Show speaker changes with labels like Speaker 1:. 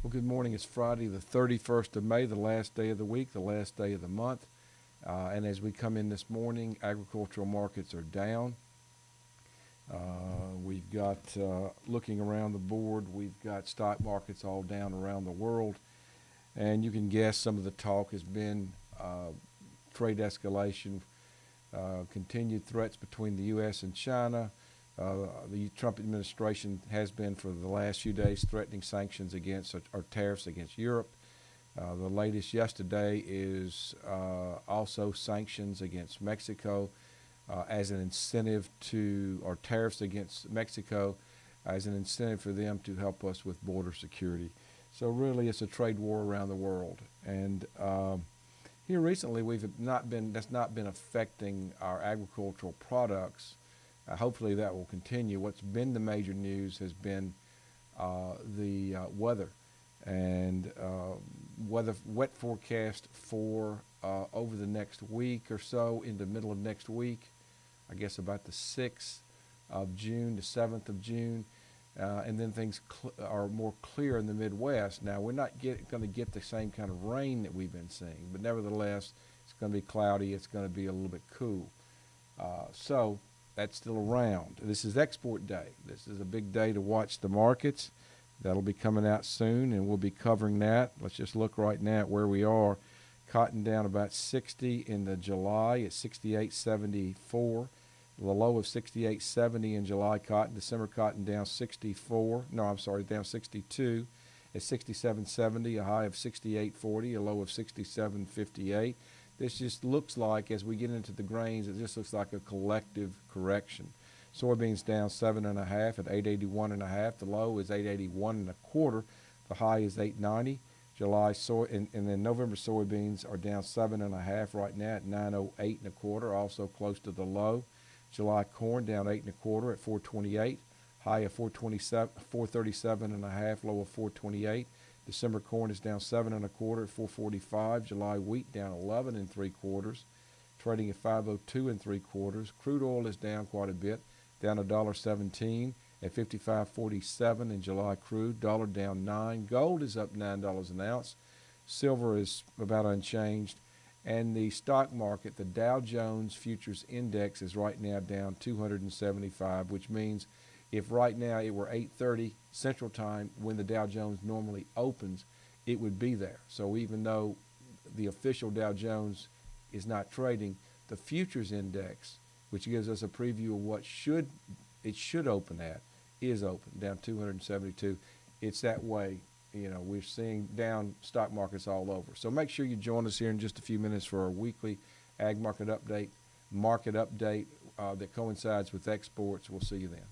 Speaker 1: Well, good morning. It's Friday, the 31st of May, the last day of the week, the last day of the month. And as we come in this morning, agricultural markets are down. We've got, looking around the board, we've got stock markets all down around the world. And you can guess some of the talk has been trade escalation, continued threats between the U.S. and China. The Trump administration has been for the last few days threatening sanctions against or tariffs against Europe. The latest yesterday is also sanctions against Mexico as an incentive to, or tariffs against Mexico as an incentive for them to help us with border security. So really it's a trade war around the world. And here recently that's not been affecting our agricultural products. Hopefully that will continue. What's been the major news has been the weather and wet forecast for over the next week or so, in the middle of next week, I guess about the 6th of June, the 7th of June, and then things are more clear in the Midwest. Now, we're not going to get the same kind of rain that we've been seeing, but nevertheless, it's going to be cloudy. It's going to be a little bit cool. So that's still around. This is export day. This is a big day to watch the markets. That'll be coming out soon, and we'll be covering that. Let's just look right now at where we are. Cotton down about 60 in the July at 68.74. The low of 68.70 in July cotton. December cotton down 64. No, I'm sorry, down 62 at 67.70. A high of 68.40. A low of 67.58. This just looks like, as we get into the grains, it just looks like a collective correction. Soybeans down 7.5 at 881.5. The low is 881.25. The high is 890. July and then November soybeans are down 7.5 right now at 908.25, also close to the low. July corn down 8.25 at 428. High of 437.5. Low of 428. December corn is down 7.25 at 445. July wheat down 11.75, trading at 502.75. Crude oil is down quite a bit, down $1.17 at 55.47 in July crude. Dollar down 9. Gold is up $9 an ounce. Silver is about unchanged. And the stock market, the Dow Jones Futures Index, is right now down 275, which means if right now it were 8:30 Central Time when the Dow Jones normally opens, it would be there. So even though the official Dow Jones is not trading, the futures index, which gives us a preview of what it should open at, is open, down 272. It's that way. We're seeing down stock markets all over. So make sure you join us here in just a few minutes for our weekly ag market update that coincides with exports. We'll see you then.